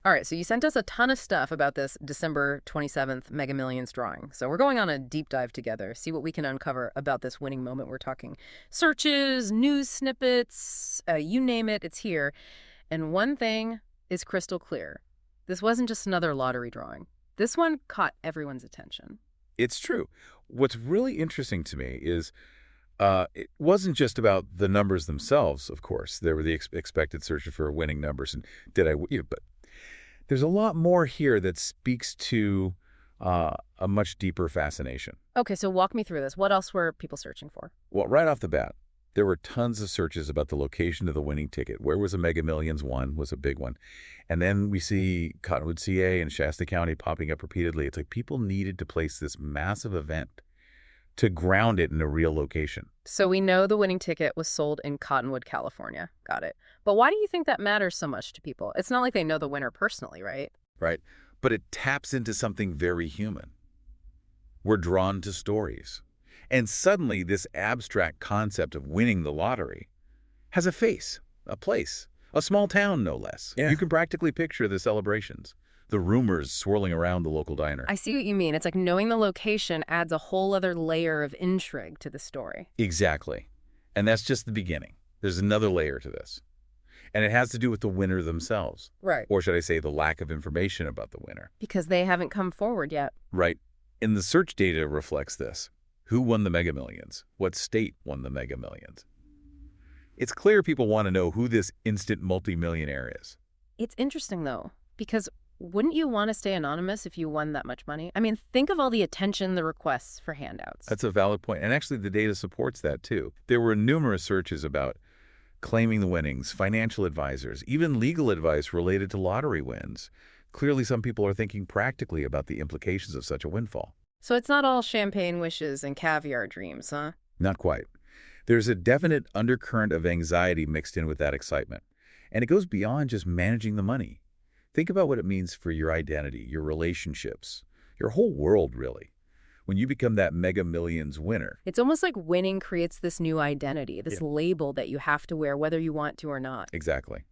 All right, so you sent us a ton of stuff about this December 27th Mega Millions drawing. So we're going on a deep dive together, see what we can uncover about this winning moment. We're talking searches, news snippets, you name it, it's here. And one thing is crystal clear. This wasn't just another lottery drawing. This one caught everyone's attention. It's true. What's really interesting to me is it wasn't just about the numbers themselves, of course. There were the expected searches for winning numbers, and but there's a lot more here that speaks to a much deeper fascination. Okay, so walk me through this. What else were people searching for? Well, right off the bat, there were tons of searches about the location of the winning ticket. Where was a Mega Millions won was a big one. And then we see Cottonwood, CA and Shasta County popping up repeatedly. It's like people needed to place this massive event to ground it in a real location. So we know the winning ticket was sold in Cottonwood, California. Got it. But why do you think that matters so much to people? It's not like they know the winner personally, right? Right. But it taps into something very human. We're drawn to stories. And suddenly this abstract concept of winning the lottery has a face, a place, a small town, no less. Yeah. You can practically picture the celebrations, the rumors swirling around the local diner. I see what you mean. It's like knowing the location adds a whole other layer of intrigue to the story. Exactly. And that's just the beginning. There's another layer to this. And it has to do with the winner themselves. Right. Or should I say the lack of information about the winner. Because they haven't come forward yet. Right. And the search data reflects this. Who won the Mega Millions? What state won the Mega Millions? It's clear people want to know who this instant multimillionaire is. It's interesting, though, because wouldn't you want to stay anonymous if you won that much money? I mean, think of all the attention, the requests for handouts. That's a valid point. And actually, the data supports that, too. There were numerous searches about claiming the winnings, financial advisors, even legal advice related to lottery wins. Clearly, some people are thinking practically about the implications of such a windfall. So it's not all champagne wishes and caviar dreams, huh? Not quite. There's a definite undercurrent of anxiety mixed in with that excitement. And it goes beyond just managing the money. Think about what it means for your identity, your relationships, your whole world, really. When you become that Mega Millions winner. It's almost like winning creates this new identity, this label that you have to wear whether you want to or not. Exactly.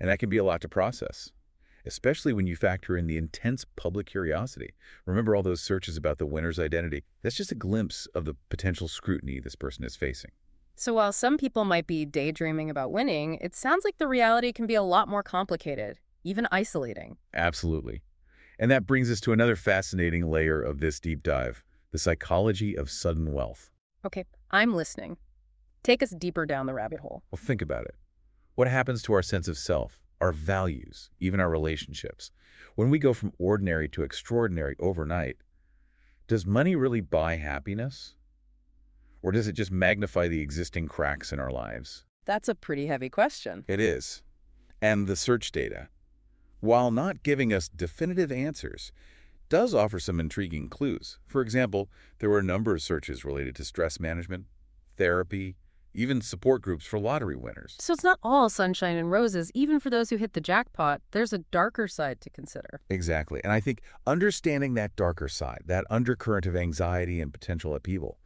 And that can be a lot to process, especially when you factor in the intense public curiosity. Remember all those searches about the winner's identity? That's just a glimpse of the potential scrutiny this person is facing. So while some people might be daydreaming about winning, it sounds like the reality can be a lot more complicated, even isolating. Absolutely. And that brings us to another fascinating layer of this deep dive, the psychology of sudden wealth. Okay, I'm listening. Take us deeper down the rabbit hole. Well, think about it. What happens to our sense of self, our values, even our relationships? When we go from ordinary to extraordinary overnight, does money really buy happiness? Or does it just magnify the existing cracks in our lives? That's a pretty heavy question. It is. And the search data, while not giving us definitive answers, does offer some intriguing clues. For example, there were a number of searches related to stress management, therapy, even support groups for lottery winners. So it's not all sunshine and roses. Even for those who hit the jackpot, there's a darker side to consider. Exactly. And I think understanding that darker side, that undercurrent of anxiety and potential upheaval,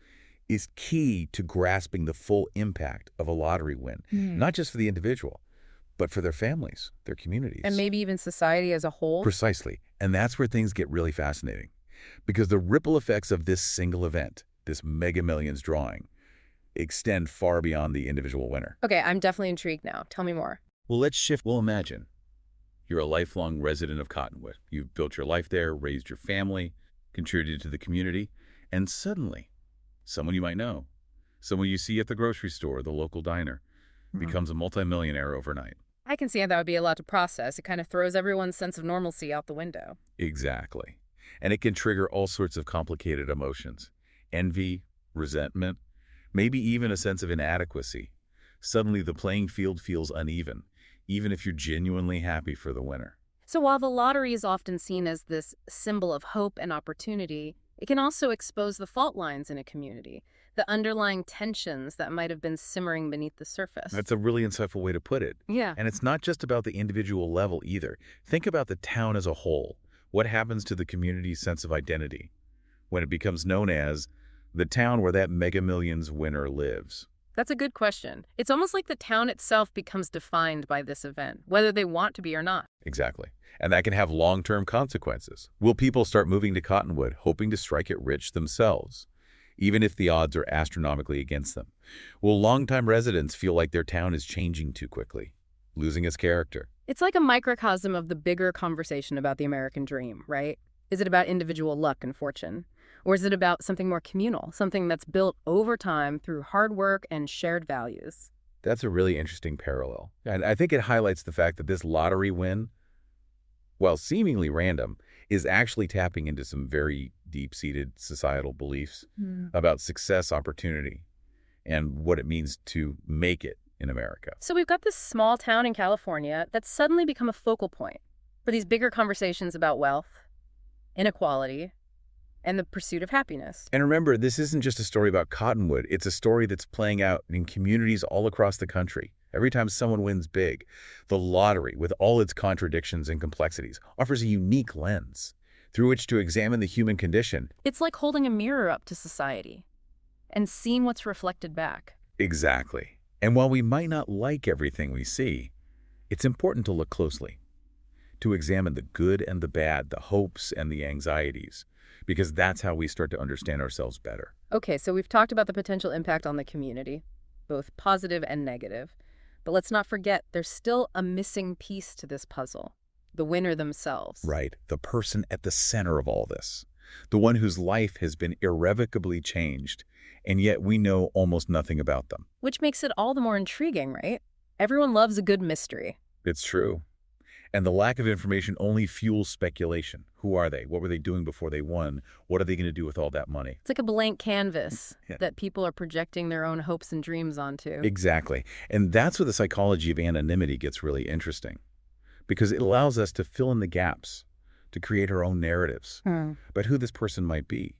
is key to grasping the full impact of a lottery win, not just for the individual, but for their families, their communities. And maybe even society as a whole. Precisely. And that's where things get really fascinating. Because the ripple effects of this single event, this Mega Millions drawing, extend far beyond the individual winner. Okay, I'm definitely intrigued now. Tell me more. Well, let's shift. Well, imagine you're a lifelong resident of Cottonwood. You've built your life there, raised your family, contributed to the community, and suddenly, someone you might know, someone you see at the grocery store, the local diner, becomes a multimillionaire overnight. I can see how that would be a lot to process. It kind of throws everyone's sense of normalcy out the window. Exactly. And it can trigger all sorts of complicated emotions. Envy, resentment, maybe even a sense of inadequacy. Suddenly the playing field feels uneven, even if you're genuinely happy for the winner. So while the lottery is often seen as this symbol of hope and opportunity, it can also expose the fault lines in a community, the underlying tensions that might have been simmering beneath the surface. That's a really insightful way to put it. Yeah. And it's not just about the individual level either. Think about the town as a whole. What happens to the community's sense of identity when it becomes known as the town where that Mega Millions winner lives? That's a good question. It's almost like the town itself becomes defined by this event, whether they want to be or not. Exactly. And that can have long-term consequences. Will people start moving to Cottonwood, hoping to strike it rich themselves, even if the odds are astronomically against them? Will longtime residents feel like their town is changing too quickly, losing its character? It's like a microcosm of the bigger conversation about the American dream, right? Is it about individual luck and fortune? Or is it about something more communal, something that's built over time through hard work and shared values? That's a really interesting parallel. And I think it highlights the fact that this lottery win, while seemingly random, is actually tapping into some very deep-seated societal beliefs about success, opportunity, and what it means to make it in America. So we've got this small town in California that's suddenly become a focal point for these bigger conversations about wealth, inequality, and the pursuit of happiness. And remember, this isn't just a story about Cottonwood. It's a story that's playing out in communities all across the country. Every time someone wins big, the lottery, with all its contradictions and complexities, offers a unique lens through which to examine the human condition. It's like holding a mirror up to society and seeing what's reflected back. Exactly. And while we might not like everything we see, it's important to look closely, to examine the good and the bad, the hopes and the anxieties, because that's how we start to understand ourselves better. Okay, so we've talked about the potential impact on the community, both positive and negative. But let's not forget, there's still a missing piece to this puzzle: the winner themselves. Right, the person at the center of all this, the one whose life has been irrevocably changed, and yet we know almost nothing about them. Which makes it all the more intriguing, right? Everyone loves a good mystery. It's true. And the lack of information only fuels speculation. Who are they? What were they doing before they won? What are they going to do with all that money? It's like a blank canvas Yeah. that people are projecting their own hopes and dreams onto. Exactly. And that's where the psychology of anonymity gets really interesting, because it allows us to fill in the gaps, to create our own narratives about who this person might be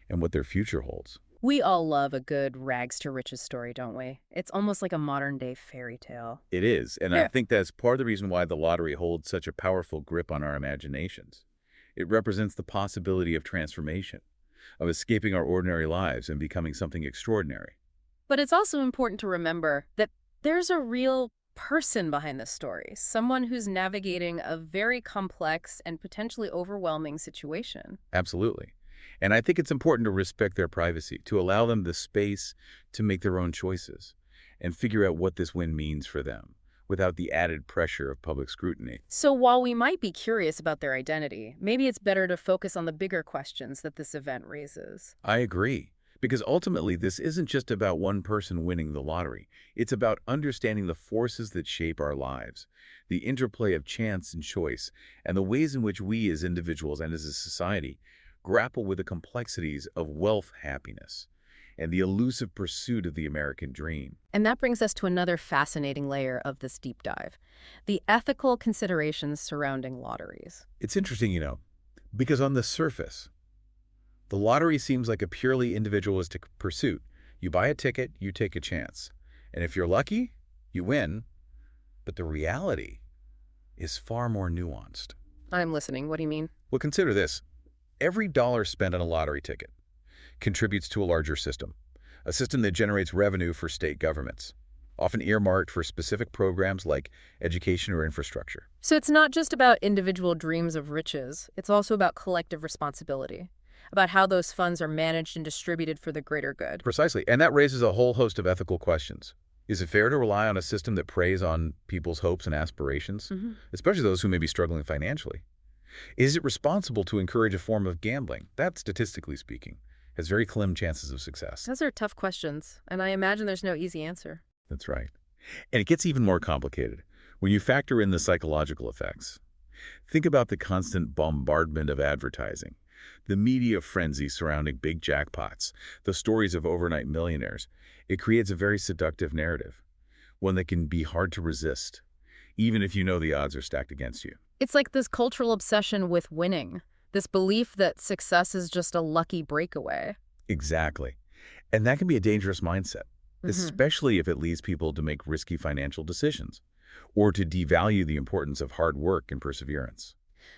and what their future holds. We all love a good rags to riches story, don't we? It's almost like a modern-day fairy tale. It is, and I think that's part of the reason why the lottery holds such a powerful grip on our imaginations. It represents the possibility of transformation, of escaping our ordinary lives and becoming something extraordinary. But it's also important to remember that there's a real person behind this story, someone who's navigating a very complex and potentially overwhelming situation. Absolutely. And I think it's important to respect their privacy, to allow them the space to make their own choices and figure out what this win means for them without the added pressure of public scrutiny. So while we might be curious about their identity, maybe it's better to focus on the bigger questions that this event raises. I agree, because ultimately this isn't just about one person winning the lottery. It's about understanding the forces that shape our lives, the interplay of chance and choice, and the ways in which we as individuals and as a society grapple with the complexities of wealth, happiness, and the elusive pursuit of the American dream. And that brings us to another fascinating layer of this deep dive: the ethical considerations surrounding lotteries. It's interesting, because on the surface, the lottery seems like a purely individualistic pursuit. You buy a ticket, you take a chance. And if you're lucky, you win. But the reality is far more nuanced. I'm listening. What do you mean? Well, consider this. Every dollar spent on a lottery ticket contributes to a larger system, a system that generates revenue for state governments, often earmarked for specific programs like education or infrastructure. So it's not just about individual dreams of riches. It's also about collective responsibility, about how those funds are managed and distributed for the greater good. Precisely. And that raises a whole host of ethical questions. Is it fair to rely on a system that preys on people's hopes and aspirations, especially those who may be struggling financially? Is it responsible to encourage a form of gambling that, statistically speaking, has very slim chances of success? Those are tough questions, and I imagine there's no easy answer. That's right. And it gets even more complicated when you factor in the psychological effects. Think about the constant bombardment of advertising, the media frenzy surrounding big jackpots, the stories of overnight millionaires. It creates a very seductive narrative, one that can be hard to resist, even if you know the odds are stacked against you. It's like this cultural obsession with winning, this belief that success is just a lucky breakaway. Exactly. And that can be a dangerous mindset, especially if it leads people to make risky financial decisions or to devalue the importance of hard work and perseverance.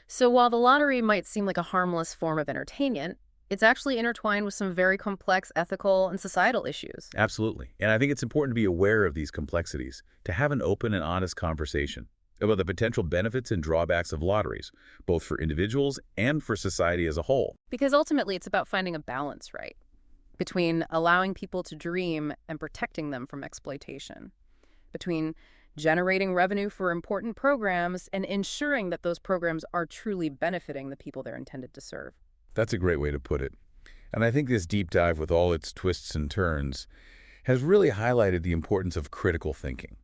So while the lottery might seem like a harmless form of entertainment, It's actually intertwined with some very complex ethical and societal issues. Absolutely. And I think it's important to be aware of these complexities, to have an open and honest conversation about the potential benefits and drawbacks of lotteries, both for individuals and for society as a whole. Because ultimately, it's about finding a balance, right, between allowing people to dream and protecting them from exploitation, between generating revenue for important programs and ensuring that those programs are truly benefiting the people they're intended to serve. That's a great way to put it. And I think this deep dive, with all its twists and turns, has really highlighted the importance of critical thinking,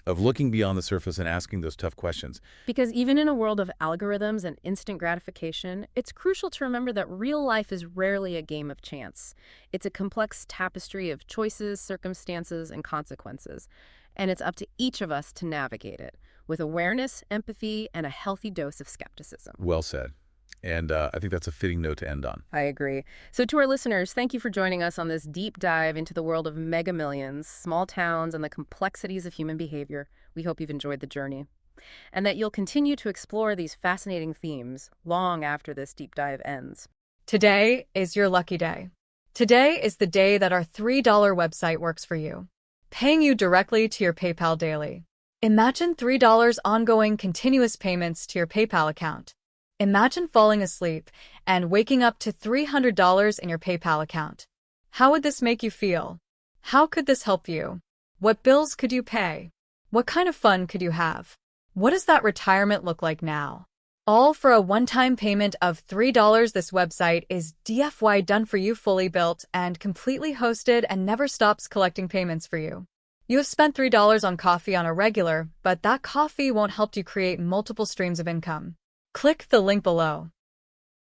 of looking beyond the surface and asking those tough questions. Because even in a world of algorithms and instant gratification, it's crucial to remember that real life is rarely a game of chance. It's a complex tapestry of choices, circumstances, and consequences. And it's up to each of us to navigate it with awareness, empathy, and a healthy dose of skepticism. Well said. And I think that's a fitting note to end on. I agree. So to our listeners, thank you for joining us on this deep dive into the world of mega millions, small towns, and the complexities of human behavior. We hope you've enjoyed the journey and that you'll continue to explore these fascinating themes long after this deep dive ends. Today is your lucky day. Today is the day that our $3 website works for you, paying you directly to your PayPal daily. Imagine $3 ongoing continuous payments to your PayPal account. Imagine falling asleep and waking up to $300 in your PayPal account. How would this make you feel? How could this help you? What bills could you pay? What kind of fun could you have? What does that retirement look like now? All for a one-time payment of $3. This website is DFY done for you, fully built and completely hosted, and never stops collecting payments for you. You have spent $3 on coffee on a regular, but that coffee won't help you create multiple streams of income. Click the link below.